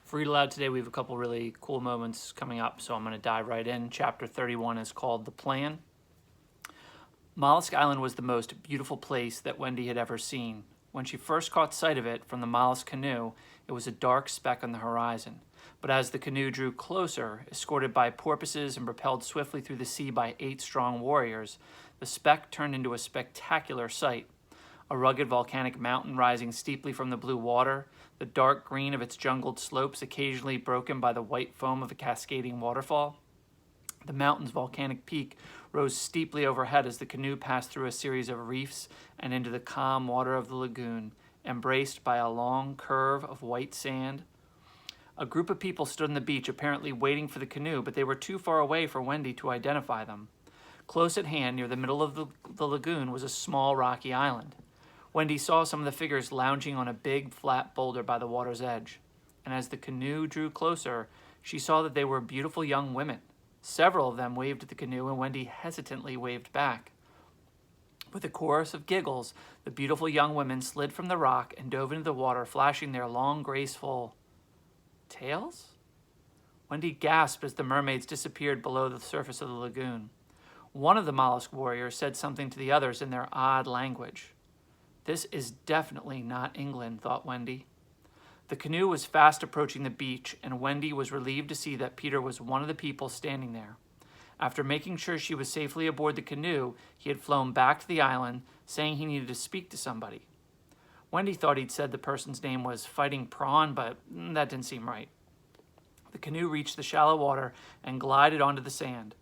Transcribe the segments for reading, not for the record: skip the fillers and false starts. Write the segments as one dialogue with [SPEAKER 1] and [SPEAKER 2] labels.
[SPEAKER 1] For Read Aloud today, we have a couple really cool moments coming up, so I'm going to dive right in. Chapter 31 is called The Plan. Mollusk Island was the most beautiful place that Wendy had ever seen. When she first caught sight of it from the mollusk canoe, it was a dark speck on the horizon. But as the canoe drew closer, escorted by porpoises and propelled swiftly through the sea by 8 strong warriors, the speck turned into a spectacular sight. A rugged volcanic mountain rising steeply from the blue water, the dark green of its jungled slopes occasionally broken by the white foam of a cascading waterfall. The mountain's volcanic peak rose steeply overhead as the canoe passed through a series of reefs and into the calm water of the lagoon, embraced by a long curve of white sand. A group of people stood on the beach, apparently waiting for the canoe, but they were too far away for Wendy to identify them. Close at hand, near the middle of the lagoon, was a small rocky island. Wendy saw some of the figures lounging on a big, flat boulder by the water's edge. And as the canoe drew closer, she saw that they were beautiful young women. Several of them waved at the canoe, and Wendy hesitantly waved back. With a chorus of giggles, the beautiful young women slid from the rock and dove into the water, flashing their long, graceful tails? Wendy gasped as the mermaids disappeared below the surface of the lagoon. One of the mollusk warriors said something to the others in their odd language. This is definitely not England, thought Wendy. The canoe was fast approaching the beach, and Wendy was relieved to see that Peter was one of the people standing there. After making sure she was safely aboard the canoe, he had flown back to the island, saying he needed to speak to somebody. Wendy thought he'd said the person's name was Fighting Prawn, but that didn't seem right. The canoe reached the shallow water and glided onto the sand.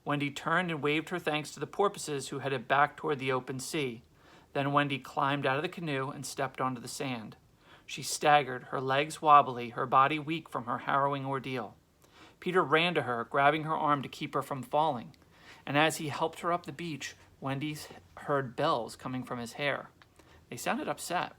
[SPEAKER 1] Wendy turned and waved her thanks to the porpoises who headed back toward the open sea. Then Wendy climbed out of the canoe and stepped onto the sand. She staggered, her legs wobbly, her body weak from her harrowing ordeal. Peter ran to her, grabbing her arm to keep her from falling. And as he helped her up the beach, Wendy heard bells coming from his hair. They sounded upset.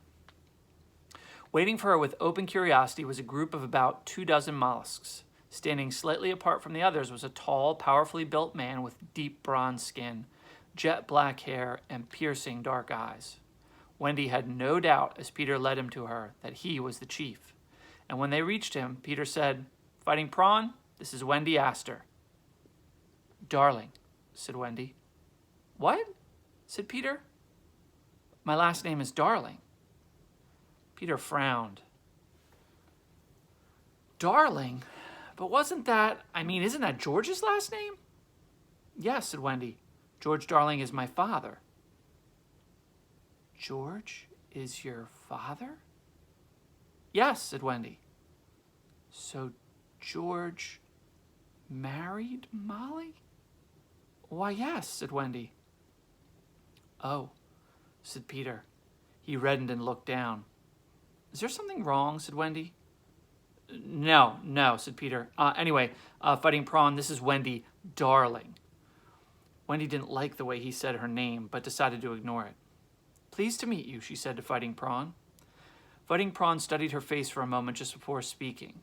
[SPEAKER 1] Waiting for her with open curiosity was a group of about 24 mollusks. Standing slightly apart from the others was a tall, powerfully built man with deep bronze skin, jet black hair, and piercing dark eyes. Wendy had no doubt, as Peter led him to her, that he was the chief. And when they reached him, Peter said, "Fighting Prawn, this is Wendy Astor." "Darling," said Wendy. "What?" said Peter. "My last name is Darling." Peter frowned. "Darling? But isn't that George's last name?" "Yes," said Wendy. "George Darling is my father." "George is your father?" "Yes," said Wendy. "So George married Molly?" "Why, yes," said Wendy. "Oh," said Peter. He reddened and looked down. "Is there something wrong?" said Wendy. No, said Peter. Anyway, Fighting Prawn, this is Wendy Darling." Wendy didn't like the way he said her name, but decided to ignore it. "Pleased to meet you," she said to Fighting Prawn. Fighting Prawn studied her face for a moment just before speaking.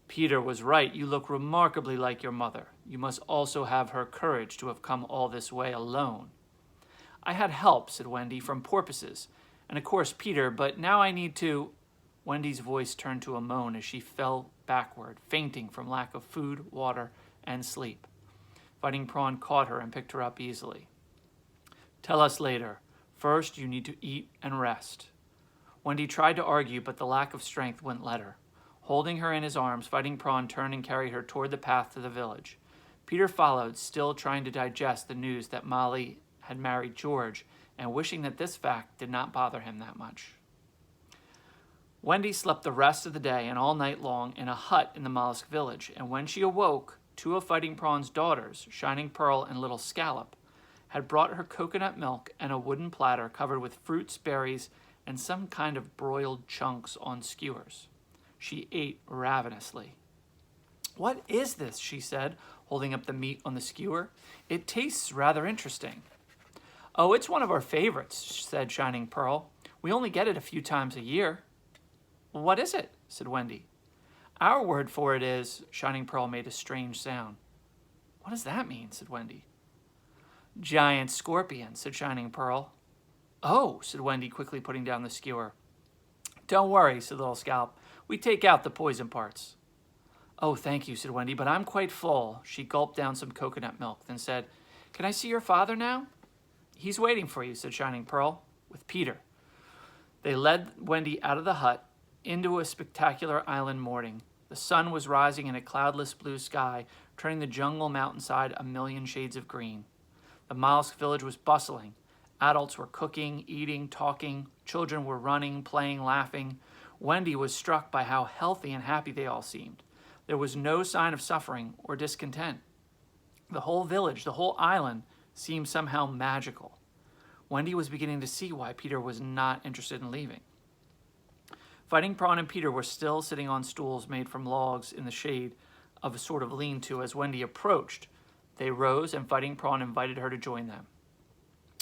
[SPEAKER 1] "Peter was right. You look remarkably like your mother. You must also have her courage to have come all this way alone." "I had help," said Wendy, "from porpoises, and of course Peter, but now I need to—" Wendy's voice turned to a moan as she fell backward, fainting from lack of food, water, and sleep. Fighting Prawn caught her and picked her up easily. "Tell us later. First, you need to eat and rest." Wendy tried to argue, but the lack of strength wouldn't let her. Holding her in his arms, Fighting Prawn turned and carried her toward the path to the village. Peter followed, still trying to digest the news that Molly had married George, and wishing that this fact did not bother him that much. Wendy slept the rest of the day and all night long in a hut in the mollusk village, and when she awoke, 2 of Fighting Prawn's daughters, Shining Pearl and Little Scallop, had brought her coconut milk and a wooden platter covered with fruits, berries, and some kind of broiled chunks on skewers. She ate ravenously. "What is this?" she said, holding up the meat on the skewer. "It tastes rather interesting." "Oh, it's one of our favorites," said Shining Pearl. "We only get it a few times a year." "What is it?" said Wendy. "Our word for it is—" Shining Pearl made a strange sound. "What does that mean?" said Wendy. "Giant scorpion," said Shining Pearl. "Oh," said Wendy, quickly putting down the skewer. "Don't worry," said Little Scallop. We take out the poison parts." "Oh, thank you," said Wendy, "but I'm quite full." She gulped down some coconut milk, then said, "Can I see your father now?" "He's waiting for you," said Shining Pearl, "with Peter." They led Wendy out of the hut into a spectacular island morning. The sun was rising in a cloudless blue sky, turning the jungle mountainside a million shades of green. The mollusk village was bustling. Adults were cooking, eating, talking. Children were running, playing, laughing. Wendy was struck by how healthy and happy they all seemed. There was no sign of suffering or discontent. The whole village, the whole island, seemed somehow magical. Wendy was beginning to see why Peter was not interested in leaving. Fighting Prawn and Peter were still sitting on stools made from logs in the shade of a sort of lean-to. As Wendy approached, they rose, and Fighting Prawn invited her to join them.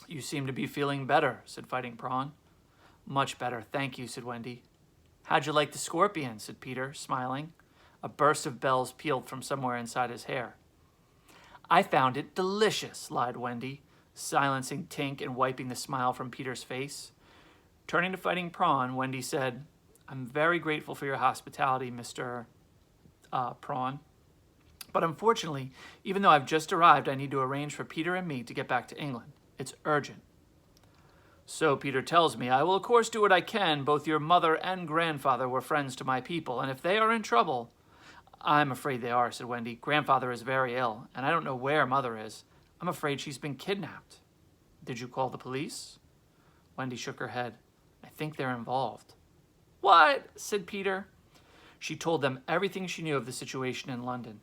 [SPEAKER 1] "You seem to be feeling better," said Fighting Prawn. "Much better, thank you," said Wendy. "How'd you like the scorpion?" said Peter, smiling. A burst of bells pealed from somewhere inside his hair. "I found it delicious," lied Wendy, silencing Tink and wiping the smile from Peter's face. Turning to Fighting Prawn, Wendy said, "I'm very grateful for your hospitality, Mr. Prawn. But unfortunately, even though I've just arrived, I need to arrange for Peter and me to get back to England. It's urgent." "So Peter tells me. I will of course do what I can. Both your mother and grandfather were friends to my people, and if they are in trouble—" "I'm afraid they are," said Wendy. "Grandfather is very ill, and I don't know where Mother is. I'm afraid she's been kidnapped." "Did you call the police?" Wendy shook her head. "I think they're involved." "What?" said Peter. She told them everything she knew of the situation in London.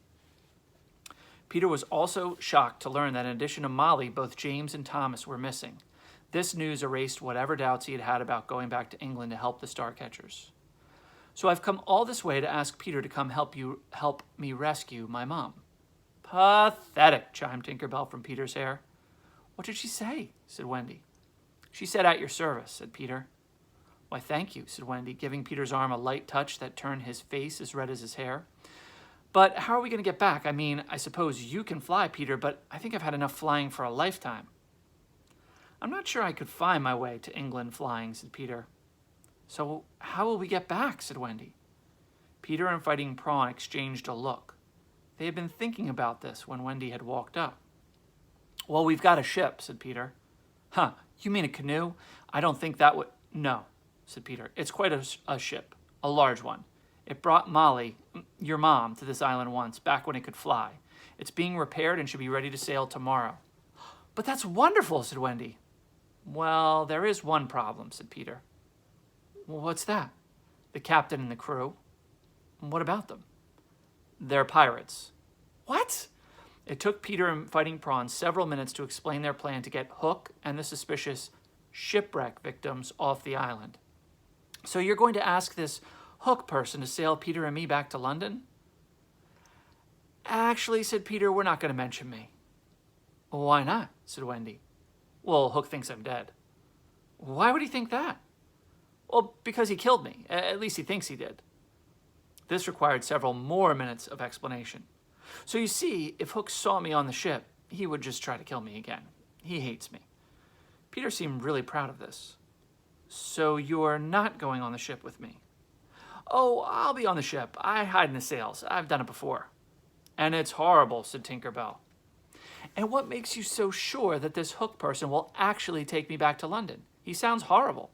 [SPEAKER 1] Peter was also shocked to learn that in addition to Molly, both James and Thomas were missing. This news erased whatever doubts he had had about going back to England to help the Starcatchers. "So I've come all this way to ask Peter to come help me rescue my mom." "Pathetic," chimed Tinkerbell from Peter's hair. "What did she say?" said Wendy. "She said at your service," said Peter. "Why, thank you," said Wendy, giving Peter's arm a light touch that turned his face as red as his hair. "But how are we going to get back? I mean, I suppose you can fly, Peter, but I think I've had enough flying for a lifetime." "I'm not sure I could find my way to England flying," said Peter. "So how will we get back?" said Wendy. Peter and Fighting Prawn exchanged a look. They had been thinking about this when Wendy had walked up. "Well, we've got a ship," said Peter. "Huh, you mean a canoe? I don't think that would—" "No," said Peter. "It's quite a ship, a large one. It brought Molly, your mom, to this island once, back when it could fly. It's being repaired and should be ready to sail tomorrow." "But that's wonderful," said Wendy. "Well, there is one problem," said Peter. "Well, what's that?" "The captain and the crew." "What about them?" "They're pirates." "What?" It took Peter and Fighting Prawn several minutes to explain their plan to get Hook and the suspicious shipwreck victims off the island. "So you're going to ask this Hook person to sail Peter and me back to London?" "Actually," said Peter, "we're not going to mention me." "Why not?" said Wendy. "Well, Hook thinks I'm dead." "Why would he think that?" "Well, because he killed me. At least he thinks he did." This required several more minutes of explanation. "So you see, if Hook saw me on the ship, he would just try to kill me again. He hates me." Peter seemed really proud of this. "So you're not going on the ship with me?" "Oh, I'll be on the ship. I hide in the sails. I've done it before." "And it's horrible," said Tinkerbell. "And what makes you so sure that this Hook person will actually take me back to London? He sounds horrible."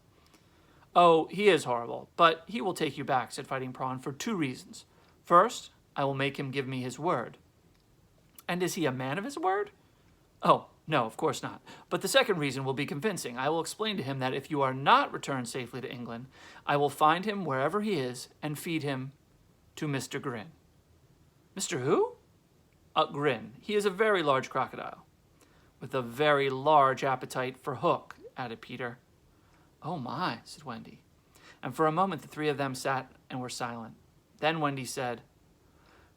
[SPEAKER 1] "Oh, he is horrible, but he will take you back," said Fighting Prawn, "for two reasons. First, I will make him give me his word." "And is he a man of his word?" "Oh, no, of course not. But the second reason will be convincing. I will explain to him that if you are not returned safely to England, I will find him wherever he is and feed him to Mr. Grin." "Mr. who?" Grin. He is a very large crocodile." "With a very large appetite for Hook," added Peter. "Oh my," said Wendy. And for a moment the three of them sat and were silent. Then Wendy said,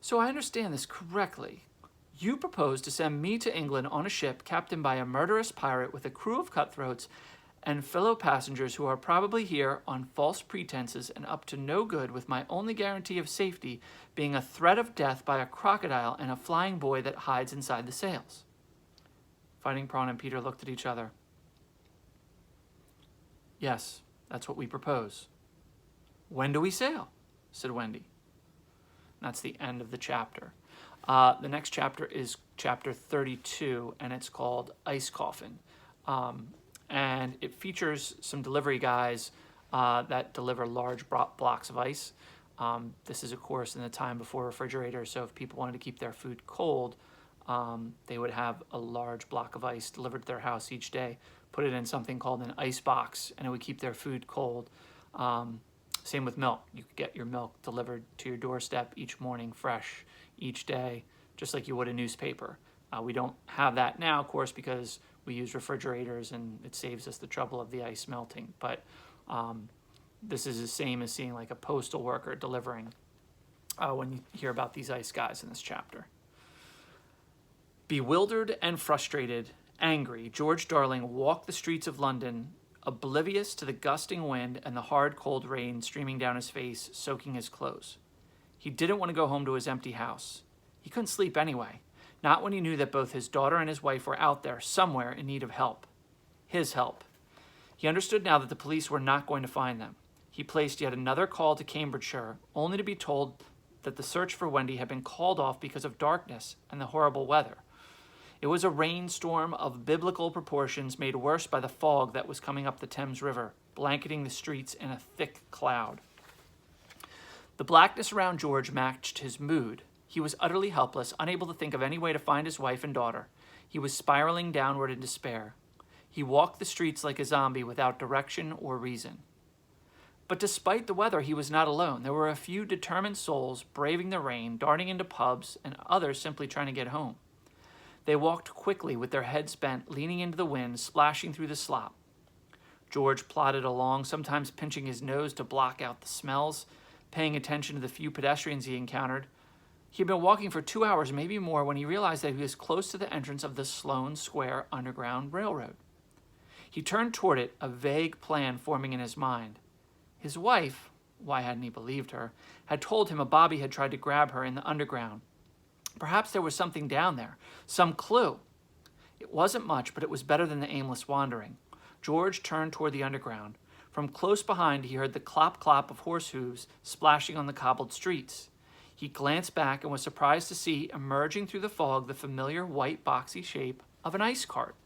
[SPEAKER 1] "So I understand this correctly. You propose to send me to England on a ship captained by a murderous pirate with a crew of cutthroats and fellow passengers who are probably here on false pretenses and up to no good, with my only guarantee of safety being a threat of death by a crocodile and a flying boy that hides inside the sails." Fighting Prawn and Peter looked at each other. "Yes, that's what we propose." "When do we sail?" said Wendy. That's the end of the chapter. The next chapter is chapter 32, and it's called Ice Coffin. And it features some delivery guys that deliver large blocks of ice. This is, of course, in the time before refrigerators, so if people wanted to keep their food cold, they would have a large block of ice delivered to their house each day, put it in something called an ice box, and it would keep their food cold. Same with milk. You could get your milk delivered to your doorstep each morning, fresh, each day, just like you would a newspaper. We don't have that now, of course, because we use refrigerators and it saves us the trouble of the ice melting. But this is the same as seeing like a postal worker delivering when you hear about these ice guys in this chapter. Bewildered and frustrated, angry, George Darling walked the streets of London, oblivious to the gusting wind and the hard, cold rain streaming down his face, soaking his clothes. He didn't want to go home to his empty house. He couldn't sleep anyway, not when he knew that both his daughter and his wife were out there somewhere in need of help. His help. He understood now that the police were not going to find them. He placed yet another call to Cambridgeshire, only to be told that the search for Wendy had been called off because of darkness and the horrible weather. It was a rainstorm of biblical proportions made worse by the fog that was coming up the Thames River, blanketing the streets in a thick cloud. The blackness around George matched his mood. He was utterly helpless, unable to think of any way to find his wife and daughter. He was spiraling downward in despair. He walked the streets like a zombie without direction or reason. But despite the weather, he was not alone. There were a few determined souls braving the rain, darting into pubs, and others simply trying to get home. They walked quickly with their heads bent, leaning into the wind, splashing through the slop. George plodded along, sometimes pinching his nose to block out the smells, paying attention to the few pedestrians he encountered. He had been walking for 2 hours, maybe more, when he realized that he was close to the entrance of the Sloane Square Underground Railroad. He turned toward it, a vague plan forming in his mind. His wife, why hadn't he believed her, had told him a bobby had tried to grab her in the underground. Perhaps there was something down there, some clue. It wasn't much, but it was better than the aimless wandering. George turned toward the underground. From close behind, he heard the clop-clop of horse hooves splashing on the cobbled streets. He glanced back and was surprised to see, emerging through the fog, the familiar white boxy shape of an ice cart.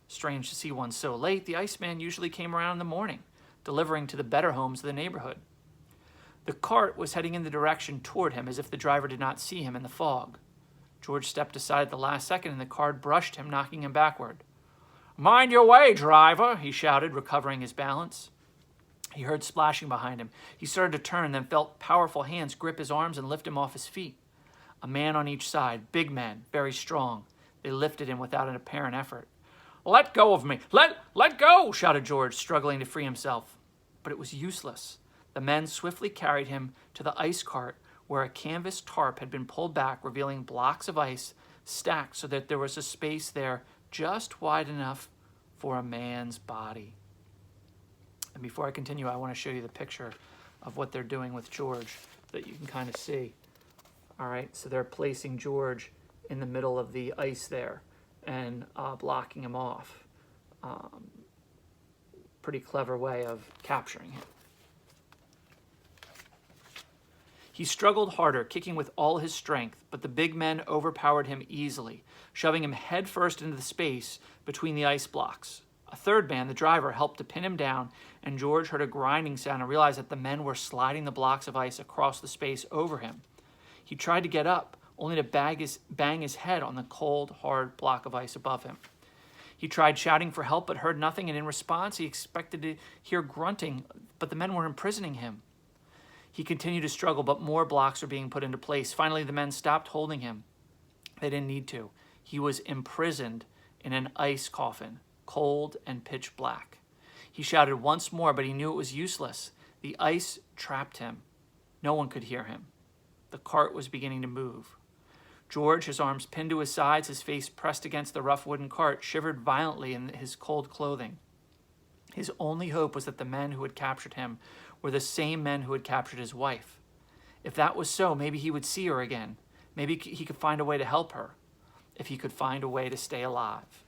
[SPEAKER 1] Strange to see one so late. The iceman usually came around in the morning, delivering to the better homes of the neighborhood. The cart was heading in the direction toward him as if the driver did not see him in the fog. George stepped aside at the last second and the cart brushed him, knocking him backward. "Mind your way, driver," he shouted, recovering his balance. He heard splashing behind him. He started to turn, then felt powerful hands grip his arms and lift him off his feet. A man on each side, big men, very strong. They lifted him without an apparent effort. "Let go of me! Let go!" shouted George, struggling to free himself. But it was useless. The men swiftly carried him to the ice cart where a canvas tarp had been pulled back, revealing blocks of ice stacked so that there was a space there just wide enough for a man's body. And before I continue, I want to show you the picture of what they're doing with George that you can kind of see. All right, so they're placing George in the middle of the ice there and blocking him off. Pretty clever way of capturing him. He struggled harder, kicking with all his strength, but the big men overpowered him easily, shoving him headfirst into the space between the ice blocks. A third man, the driver, helped to pin him down, and George heard a grinding sound and realized that the men were sliding the blocks of ice across the space over him. He tried to get up, only to bang his head on the cold, hard block of ice above him. He tried shouting for help but heard nothing, and in response he expected to hear grunting, but the men were imprisoning him. He continued to struggle, but more blocks were being put into place. Finally, the men stopped holding him. They didn't need to. He was imprisoned in an ice coffin, cold and pitch black. He shouted once more, but he knew it was useless. The ice trapped him. No one could hear him. The cart was beginning to move. George, his arms pinned to his sides, his face pressed against the rough wooden cart, shivered violently in his cold clothing. His only hope was that the men who had captured him were the same men who had captured his wife. If that was so, maybe he would see her again. Maybe he could find a way to help her. If he could find a way to stay alive.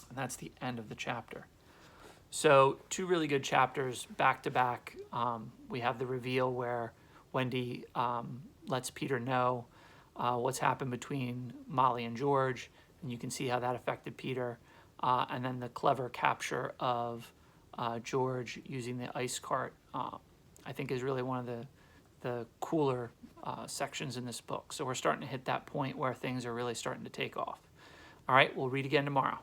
[SPEAKER 1] And that's the end of the chapter. So 2 really good chapters back to back. We have the reveal where Wendy lets Peter know what's happened between Molly and George, and you can see how that affected Peter. And then the clever capture of George using the ice cart, I think is really one of the cooler sections in this book. So we're starting to hit that point where things are really starting to take off. All right, we'll read again tomorrow.